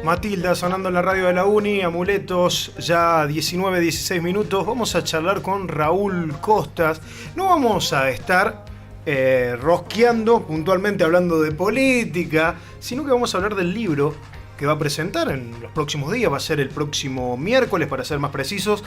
Matilda sonando en la radio de la Uni, Amuletos, ya 19-16 minutos. Vamos a charlar con Raúl Costas. No vamos a estar rosqueando puntualmente hablando de política, sino que vamos a hablar del libro que va a presentar en los próximos días. Va a ser el próximo miércoles, para ser más precisos,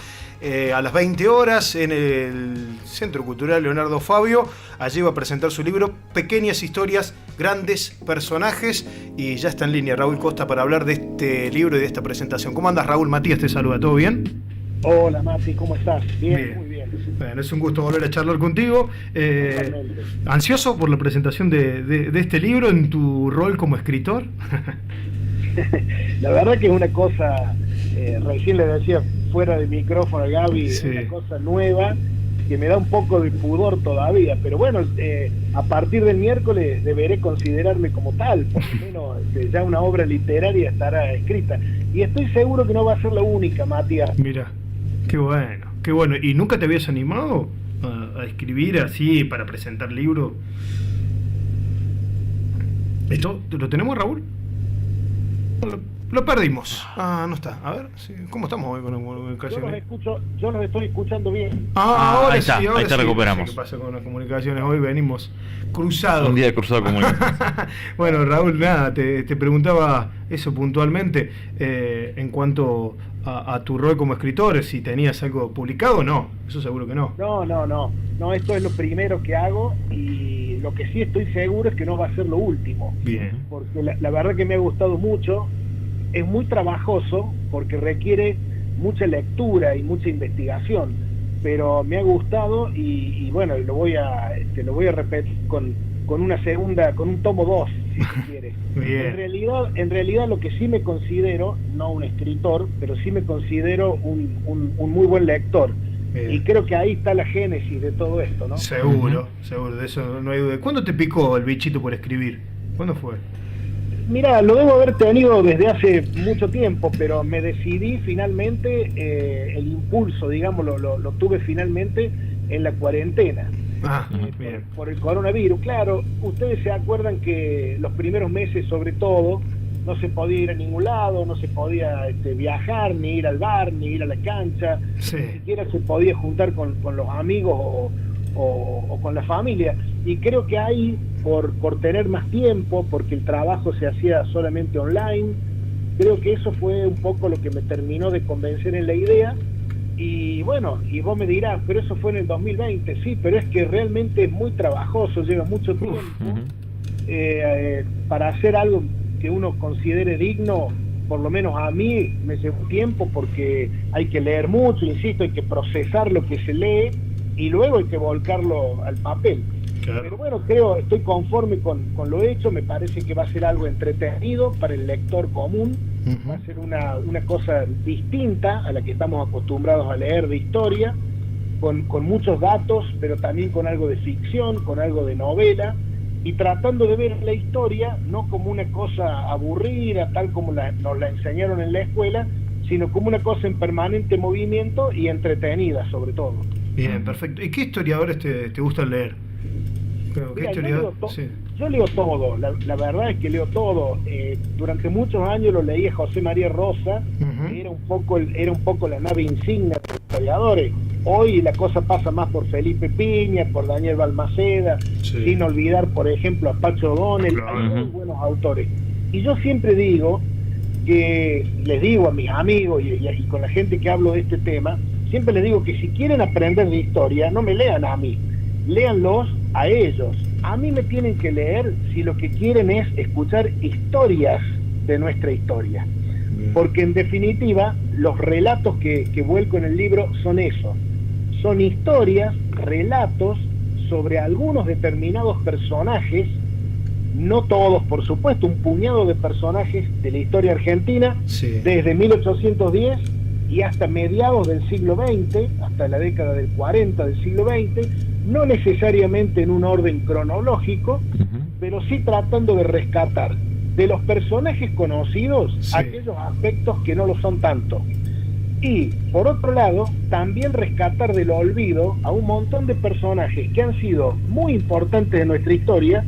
a las 20 horas en el Centro Cultural Leonardo Fabio. Allí va a presentar su libro Pequeñas historias, grandes personajes, y ya está en línea Raúl Costa para hablar de este libro y de esta presentación. ¿Cómo andas, Raúl? Matías te saluda, ¿todo bien? Hola, Mati, ¿cómo estás? Bien, muy bien. Bueno, es un gusto volver a charlar contigo. ¿Ansioso por la presentación de este libro en tu rol como escritor? La verdad que es una cosa, recién le decía fuera de micrófono a Gaby, sí, una cosa nueva que me da un poco de pudor todavía, pero bueno, a partir del miércoles deberé considerarme como tal, por lo menos ya una obra literaria estará escrita, y estoy seguro que no va a ser la única, Matías. Mira, qué bueno, qué bueno. ¿Y nunca te habías animado a escribir así para presentar libros? ¿Esto lo tenemos, Raúl? Lo perdimos. Ah, no está. A ver, ¿cómo estamos hoy con la comunicaciones? Yo los estoy escuchando bien. Ahora ahí está, sí, ahora ahí te sí. recuperamos. No sé qué pasa con las comunicaciones. Hoy venimos cruzados. Un día de cruzado comunicaciones. Bueno, Raúl, nada, te preguntaba eso puntualmente en cuanto a tu rol como escritor, si tenías algo publicado o no. Eso seguro que no. No, esto es lo primero que hago, y lo que sí estoy seguro es que no va a ser lo último. Bien. Porque la verdad que me ha gustado mucho. Es muy trabajoso porque requiere mucha lectura y mucha investigación, pero me ha gustado y bueno, lo voy a repetir con una segunda, con un tomo 2, si se quiere. Bien. En realidad lo que sí me considero, no un escritor, pero sí me considero un muy buen lector. Bien. Y creo que ahí está la génesis de todo esto, ¿no? Seguro, de eso no hay duda. ¿Cuándo te picó el bichito por escribir? ¿Cuándo fue? Mira, lo debo haber tenido desde hace mucho tiempo, pero me decidí finalmente, el impulso, digamos, lo tuve finalmente en la cuarentena. Bien. Por el coronavirus. Claro, ustedes se acuerdan que los primeros meses, sobre todo, no se podía ir a ningún lado, no se podía viajar, ni ir al bar, ni ir a la cancha, sí, ni siquiera se podía juntar con los amigos o con la familia. Y creo que ahí, por tener más tiempo, porque el trabajo se hacía solamente online, creo que eso fue un poco lo que me terminó de convencer en la idea. Y bueno, y vos me dirás, pero eso fue en el 2020, sí, pero es que realmente es muy trabajoso, lleva mucho tiempo. Para hacer algo que uno considere digno, por lo menos a mí me llevó tiempo, porque hay que leer mucho, insisto, hay que procesar lo que se lee y luego hay que volcarlo al papel. Claro. Pero bueno, estoy conforme con lo hecho. Me parece que va a ser algo entretenido para el lector común. Va a ser una cosa distinta a la que estamos acostumbrados a leer de historia, con muchos datos, pero también con algo de ficción, con algo de novela, y tratando de ver la historia no como una cosa aburrida, tal como nos la enseñaron en la escuela, sino como una cosa en permanente movimiento y entretenida, sobre todo. Bien, perfecto. ¿Y qué historiadores te gustan leer? Mira, yo leo todo, la verdad es que leo todo. Durante muchos años lo leí a José María Rosa, que era un poco la nave insignia de los historiadores. Hoy la cosa pasa más por Felipe Piña, por Daniel Balmaceda, sí, sin olvidar, por ejemplo, a Pacho O'Donnell. Claro. Hay muy buenos autores. Y yo siempre digo les digo a mis amigos y con la gente que hablo de este tema, siempre les digo que si quieren aprender de historia, no me lean a mí, léanlos a ellos. A mí me tienen que leer si lo que quieren es escuchar historias de nuestra historia. Porque en definitiva, los relatos que vuelco en el libro son eso. Son historias, relatos sobre algunos determinados personajes, no todos, por supuesto, un puñado de personajes de la historia argentina, sí, desde 1810 y hasta mediados del siglo XX, hasta la década del 40 del siglo XX, no necesariamente en un orden cronológico, pero sí tratando de rescatar de los personajes conocidos, sí, aquellos aspectos que no lo son tanto. Y, por otro lado, también rescatar del olvido a un montón de personajes que han sido muy importantes en nuestra historia,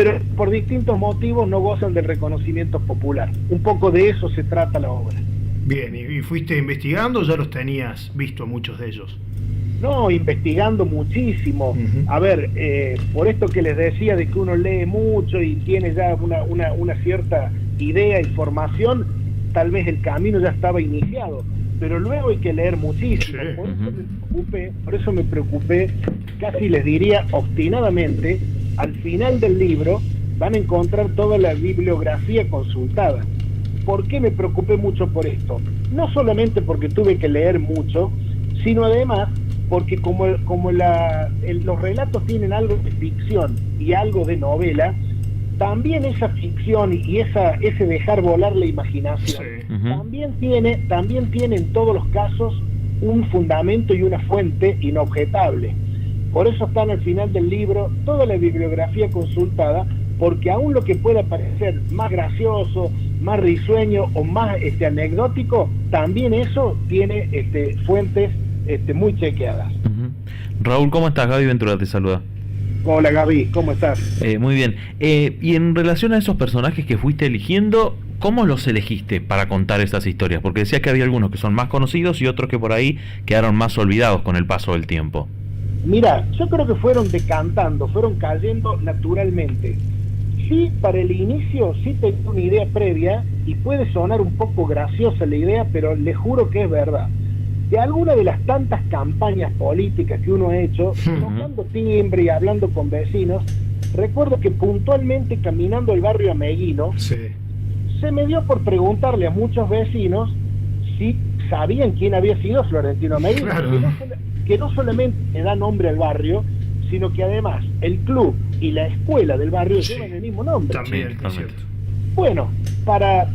pero por distintos motivos no gozan del reconocimiento popular. Un poco de eso se trata la obra. Bien, ¿y fuiste investigando o ya los tenías visto muchos de ellos? No, investigando muchísimo. A ver, por esto que les decía de que uno lee mucho y tiene ya una cierta idea y formación, tal vez el camino ya estaba iniciado, pero luego hay que leer muchísimo. Sí. Por eso me preocupé, casi les diría obstinadamente. Al final del libro van a encontrar toda la bibliografía consultada. ¿Por qué me preocupé mucho por esto? No solamente porque tuve que leer mucho, sino además porque como los relatos tienen algo de ficción y algo de novela, también esa ficción y ese dejar volar la imaginación, sí. también tiene en todos los casos un fundamento y una fuente inobjetable. Por eso están al final del libro toda la bibliografía consultada, porque aún lo que pueda parecer más gracioso, más risueño o más anecdótico, también eso tiene fuentes muy chequeadas. Raúl, ¿cómo estás? Gaby Ventura te saluda. Hola Gaby, ¿cómo estás? Muy bien. Y en relación a esos personajes que fuiste eligiendo, ¿cómo los elegiste para contar esas historias? Porque decías que había algunos que son más conocidos y otros que por ahí quedaron más olvidados con el paso del tiempo. Mira, yo creo que fueron decantando, fueron cayendo naturalmente. Sí, para el inicio sí tengo una idea previa y puede sonar un poco graciosa la idea, pero les juro que es verdad. De alguna de las tantas campañas políticas que uno ha hecho, tocando timbre y hablando con vecinos, recuerdo que puntualmente caminando el barrio Ameguino, sí, se me dio por preguntarle a muchos vecinos si sabían quién había sido Florentino Ameguino, claro, que no solamente da nombre al barrio, sino que además el club y la escuela del barrio sí, llevan el mismo nombre. También, es cierto. Bueno, para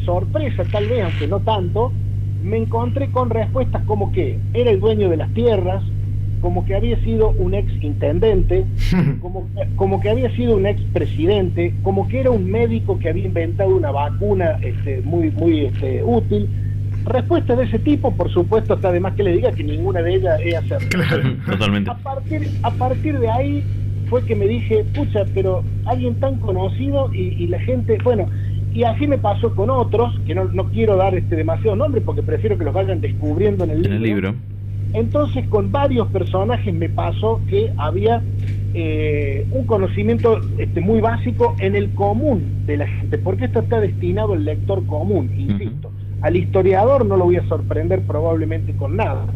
sorpresa tal vez, aunque no tanto, me encontré con respuestas como que era el dueño de las tierras, como que había sido un ex intendente, como que había sido un ex presidente, como que era un médico que había inventado una vacuna muy útil. Respuestas de ese tipo, por supuesto, está de más que le diga que ninguna de ellas es acertada. Claro, totalmente. A partir de ahí fue que me dije, pucha, pero alguien tan conocido y la gente, bueno, y así me pasó con otros, que no quiero dar demasiado nombre porque prefiero que los vayan descubriendo en el libro. Entonces con varios personajes me pasó que había un conocimiento muy básico en el común de la gente, porque esto está destinado al lector común, insisto. Al historiador no lo voy a sorprender probablemente con nada,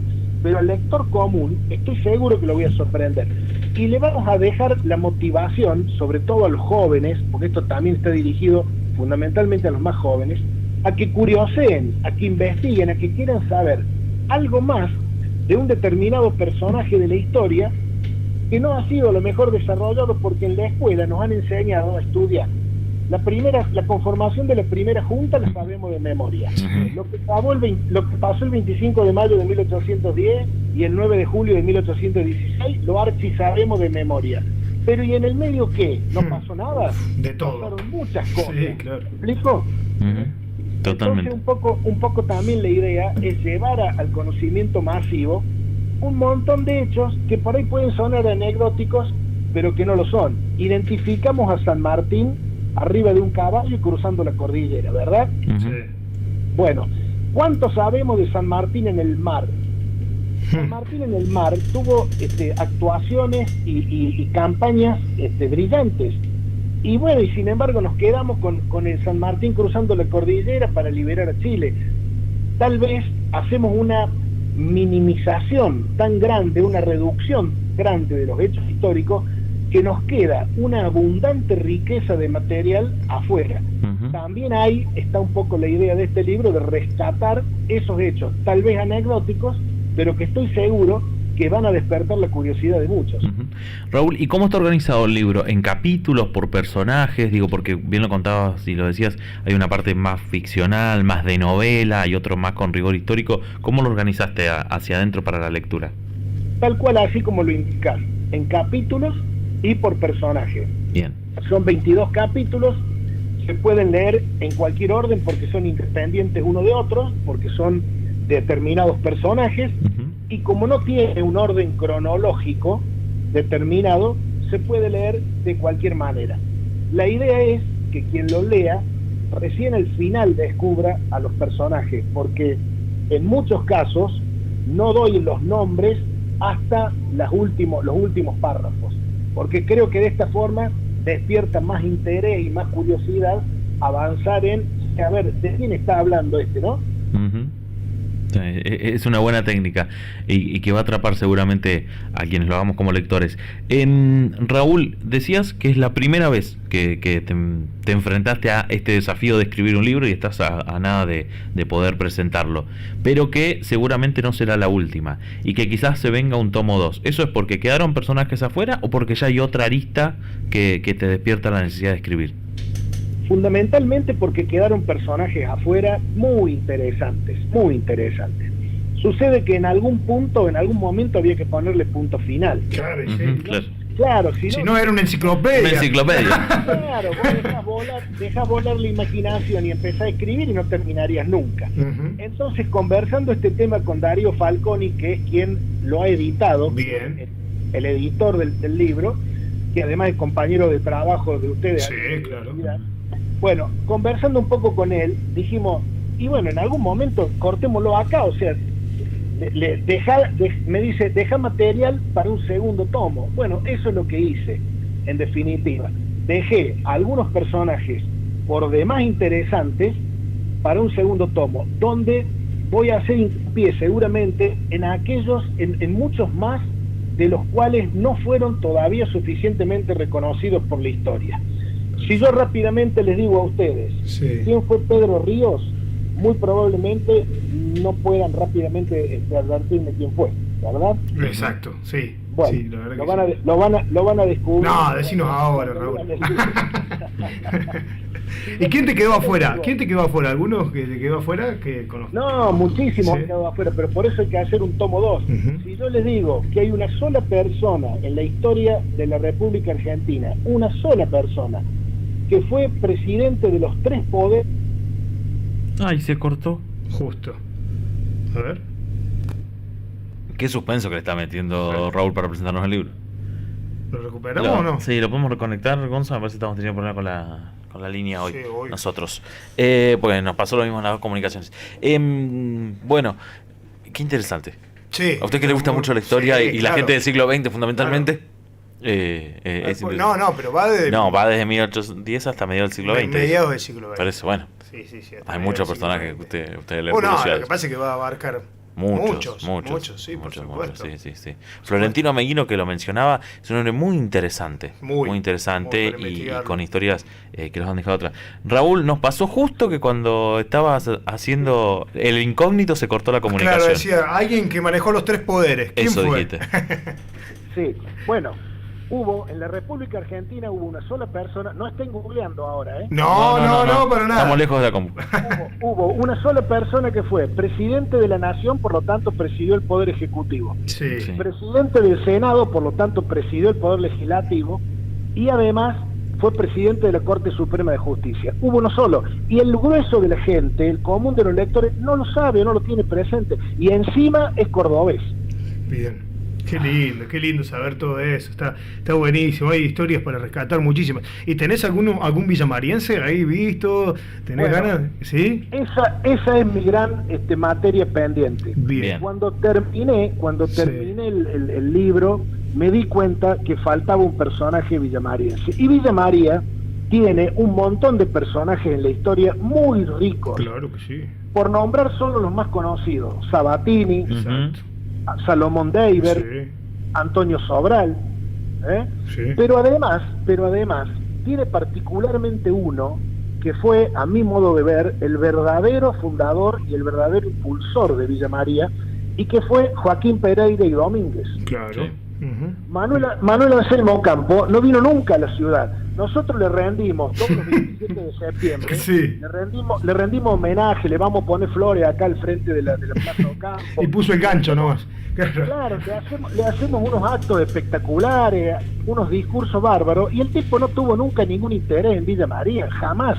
pero al lector común estoy seguro que lo voy a sorprender. Y le vamos a dejar la motivación, sobre todo a los jóvenes, porque esto también está dirigido fundamentalmente a los más jóvenes, a que curioseen, a que investiguen, a que quieran saber algo más de un determinado personaje de la historia que no ha sido a lo mejor desarrollado porque en la escuela nos han enseñado a estudiar. La conformación de la primera junta la sabemos de memoria. Lo que pasó el 25 de mayo de 1810 y el 9 de julio de 1816 lo sabemos de memoria. Pero ¿y en el medio qué? ¿No pasó nada? De todo. Pasaron muchas cosas. Sí, claro. ¿Me explico? Totalmente. Entonces un poco también la idea es llevar al conocimiento masivo un montón de hechos que por ahí pueden sonar anecdóticos, pero que no lo son. Identificamos a San Martín arriba de un caballo y cruzando la cordillera, ¿verdad? Sí. Bueno, ¿cuánto sabemos de San Martín en el mar? San Martín en el mar tuvo actuaciones y campañas brillantes. Y bueno, y sin embargo nos quedamos con el San Martín cruzando la cordillera para liberar a Chile. Tal vez hacemos una minimización tan grande, una reducción grande de los hechos históricos, que nos queda una abundante riqueza de material afuera. También ahí está un poco la idea de este libro de rescatar esos hechos, tal vez anecdóticos, pero que estoy seguro que van a despertar la curiosidad de muchos. Raúl, ¿y cómo está organizado el libro? ¿En capítulos, por personajes? Digo, porque bien lo contabas y lo decías, hay una parte más ficcional, más de novela, y otro más con rigor histórico. ¿Cómo lo organizaste hacia adentro para la lectura? Tal cual, así como lo indicas, en capítulos y por personaje. Bien. Son 22 capítulos, se pueden leer en cualquier orden porque son independientes uno de otros, porque son determinados personajes, y como no tiene un orden cronológico determinado, se puede leer de cualquier manera. La idea es que quien lo lea recién al final descubra a los personajes, porque en muchos casos no doy los nombres hasta los últimos párrafos, porque creo que de esta forma despierta más interés y más curiosidad avanzar en, a ver, ¿de quién está hablando ¿no? Uh-huh. Es una buena técnica y que va a atrapar seguramente a quienes lo hagamos como lectores. Raúl, decías que es la primera vez que te enfrentaste a este desafío de escribir un libro y estás a nada de poder presentarlo, pero que seguramente no será la última y que quizás se venga un tomo 2. ¿Eso es porque quedaron personajes afuera o porque ya hay otra arista que te despierta la necesidad de escribir? Fundamentalmente porque quedaron personajes afuera muy interesantes, muy interesantes. Sucede que en algún momento había que ponerle punto final. Claro, sí. Claro. Claro, si no era una enciclopedia. Una enciclopedia. Claro, vos dejás volar la imaginación y empezás a escribir y no terminarías nunca. Uh-huh. Entonces, conversando este tema con Darío Falconi, que es quien lo ha editado, bien, el editor del libro, que además es compañero de trabajo de ustedes. Sí, claro. Bueno, conversando un poco con él, dijimos, y bueno, en algún momento cortémoslo acá, o sea, me dice, deja material para un segundo tomo. Bueno, eso es lo que hice, en definitiva. Dejé algunos personajes por demás interesantes para un segundo tomo, donde voy a hacer hincapié seguramente en muchos más de los cuales no fueron todavía suficientemente reconocidos por la historia. Si yo rápidamente les digo a ustedes, sí, quién fue Pedro Ríos, muy probablemente no puedan rápidamente advertirme quién fue, ¿verdad? Exacto, sí. Bueno, sí, la verdad lo van a descubrir. No, decinos ahora, Raúl. ¿Y quién te quedó afuera? ¿Quién te quedó afuera? ¿Algunos que te quedó afuera que conozco? No, muchísimos han quedado afuera, pero por eso hay que hacer un tomo 2. Uh-huh. Si yo les digo que hay una sola persona en la historia de la República Argentina, una sola persona, que fue presidente de los 3 poderes. Ay, se cortó. Justo. A ver. Qué suspenso que le está metiendo Raúl para presentarnos el libro. ¿Lo recuperamos o no? Sí, lo podemos reconectar, Gonzalo. A ver si estamos teniendo problemas con la línea hoy, sí, nosotros. Porque nos pasó lo mismo en las 2 comunicaciones. Bueno, qué interesante. Sí. A usted que le gusta mucho la historia, sí, y claro, la gente del siglo XX fundamentalmente. Claro. No, pero va desde 1810 hasta mediados del siglo XX. Mediados del siglo XX. Por eso, bueno. Sí, hay muchos personajes que usted le no, lo que pasa es que va a abarcar muchos, sí, por supuesto. Sí. Florentino Meguino, que lo mencionaba, es un hombre muy interesante. Muy interesante y con historias que los han dejado atrás. Raúl, nos pasó justo que cuando estabas haciendo el incógnito se cortó la comunicación. Claro, decía, alguien que manejó los 3 poderes. ¿Quién eso fue? Dijiste. Sí, bueno. En la República Argentina hubo una sola persona, no estén googleando ahora, No, para nada. Estamos lejos de la compu. Hubo una sola persona que fue presidente de la Nación, por lo tanto presidió el Poder Ejecutivo. Sí. Presidente del Senado, por lo tanto presidió el Poder Legislativo, y además fue presidente de la Corte Suprema de Justicia. Hubo uno solo, y el grueso de la gente, el común de los lectores, no lo sabe, no lo tiene presente, y encima es cordobés. Bien. Qué lindo saber todo eso, está buenísimo, hay historias para rescatar muchísimas. ¿Y tenés algún villamariense ahí visto? ¿Tenés ganas? ¿Sí? Esa es mi gran materia pendiente. Bien. Cuando terminé el libro, me di cuenta que faltaba un personaje villamariense. Y Villa María tiene un montón de personajes en la historia muy ricos. Claro que sí. Por nombrar solo los más conocidos: Sabatini, exacto, Salomón Deiber, sí, Antonio Sobral, sí. Pero además tiene particularmente uno que fue, a mi modo de ver, el verdadero fundador y el verdadero impulsor de Villa María, y que fue Joaquín Pereira y Domínguez. Claro. Sí. Uh-huh. Manuel Anselmo Ocampo no vino nunca a la ciudad. Nosotros le rendimos todos los 27 de septiembre, sí, le rendimos homenaje, le vamos a poner flores acá al frente de la Plaza Ocampo. Y puso el gancho nomás. Claro, le hacemos unos actos espectaculares, unos discursos bárbaros, y el tipo no tuvo nunca ningún interés en Villa María, jamás.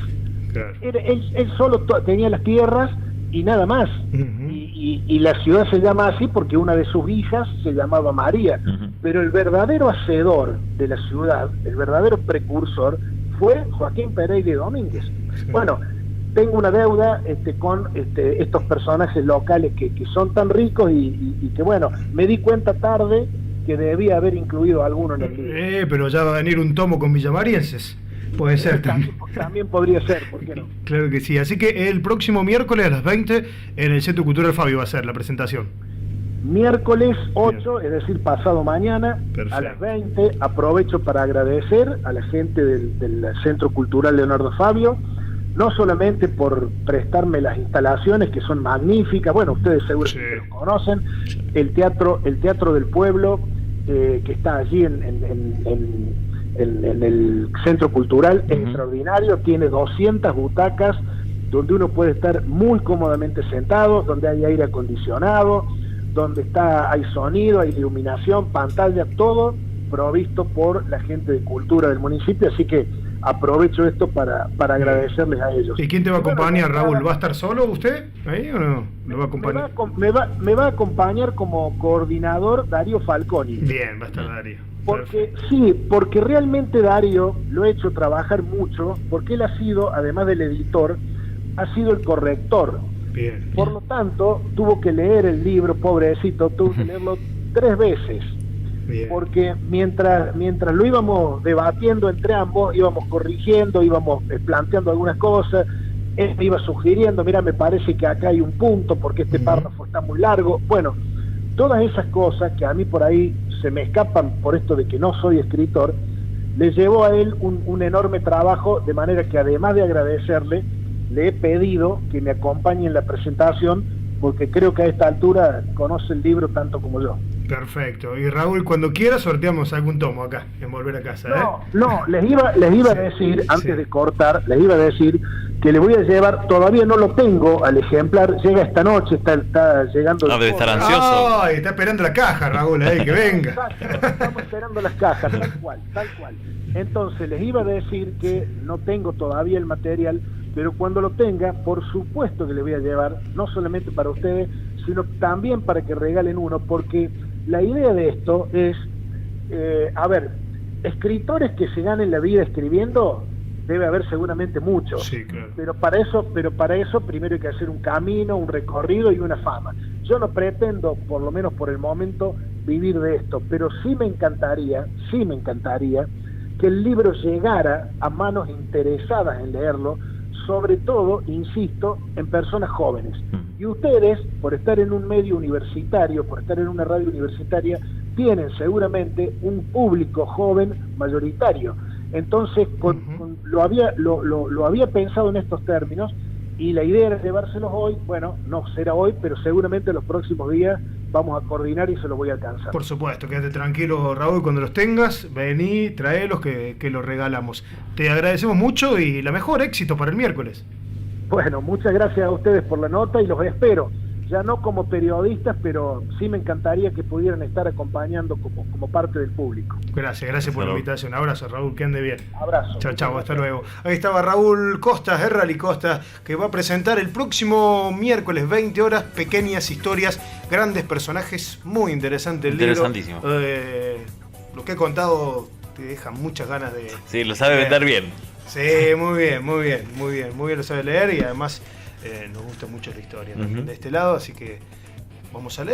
Claro. Él solo tenía las tierras y nada más. Uh-huh. Y la ciudad se llama así porque una de sus hijas se llamaba María. Uh-huh. pero el verdadero hacedor de la ciudad, el verdadero precursor, fue Joaquín Pereira y Domínguez. Sí. Bueno, tengo una deuda con estos personajes locales que son tan ricos y que, bueno, me di cuenta tarde que debía haber incluido alguno en el libro. Pero ya va a venir un tomo con villamarienses. Puede ser también. También podría ser, ¿por qué no? Claro que sí. Así que el próximo miércoles a las 20 en el Centro Cultural Fabio va a ser la presentación. Miércoles 8, es decir, pasado mañana. Perfecto. A las 20. Aprovecho para agradecer a la gente del Centro Cultural Leonardo Fabio, no solamente por prestarme las instalaciones, que son magníficas, bueno, ustedes seguramente los conocen, el teatro del pueblo, que está allí en el Centro Cultural, es extraordinario, tiene 200 butacas, donde uno puede estar muy cómodamente sentado, donde hay aire acondicionado, donde hay sonido, hay iluminación, pantalla, todo provisto por la gente de cultura del municipio, así que aprovecho esto para agradecerles a ellos. ¿Y quién te va a acompañar, Raúl? ¿Va a estar solo usted ahí o no? ¿Lo va a acompañar? Me va a acompañar como coordinador Darío Falconi. Bien, va a estar Darío. Porque realmente Darío lo he hecho trabajar mucho, porque él ha sido, además del editor, ha sido el corrector. Bien. Por lo tanto, tuvo que leer el libro, pobrecito, tuvo que leerlo 3 veces. Bien. Porque mientras lo íbamos debatiendo entre ambos, íbamos corrigiendo, íbamos planteando algunas cosas, él me iba sugiriendo, mira, me parece que acá hay un punto, porque este párrafo está muy largo. Bueno, todas esas cosas que a mí por ahí se me escapan por esto de que no soy escritor, le llevó a él un enorme trabajo, de manera que además de agradecerle, le he pedido que me acompañe en la presentación, porque creo que a esta altura conoce el libro tanto como yo. Perfecto. Y Raúl, cuando quiera sorteamos algún tomo acá, en Volver a Casa. No, les iba a decir, antes de cortar, les iba a decir que le voy a llevar, todavía no lo tengo al ejemplar, llega esta noche, está llegando... debe estar ansioso. Ay, está esperando la caja, Raúl, que venga. Exacto, estamos esperando las cajas, tal cual. Entonces, les iba a decir que no tengo todavía el material, pero cuando lo tenga, por supuesto que le voy a llevar, no solamente para ustedes, sino también para que regalen uno, porque la idea de esto es, escritores que se ganen la vida escribiendo, debe haber seguramente muchos, sí, claro. pero para eso primero hay que hacer un camino, un recorrido y una fama. Yo no pretendo, por lo menos por el momento, vivir de esto, pero sí me encantaría que el libro llegara a manos interesadas en leerlo, sobre todo, insisto, en personas jóvenes. Y ustedes, por estar en un medio universitario, por estar en una radio universitaria, tienen seguramente un público joven mayoritario. Entonces, lo había pensado en estos términos, y la idea era llevárselos hoy. Bueno, no será hoy, pero seguramente en los próximos días vamos a coordinar y se los voy a alcanzar. Por supuesto, quédate tranquilo, Raúl, cuando los tengas, vení, traelos, que los regalamos. Te agradecemos mucho y la mejor, éxito para el miércoles. Bueno, muchas gracias a ustedes por la nota y los espero. Ya no como periodistas, pero sí me encantaría que pudieran estar acompañando como parte del público. Gracias por la invitación. Abrazo, Raúl, que ande bien. Abrazo. Chao, hasta luego. Ahí estaba Raúl Costas, Rally Costas, que va a presentar el próximo miércoles, 20 horas, pequeñas historias, grandes personajes, muy interesante el libro. Interesantísimo. Lo que he contado te deja muchas ganas de... Sí, lo sabe vender bien. Sí, muy bien, lo sabe leer, y además nos gusta mucho la historia también de este lado, así que vamos a leer.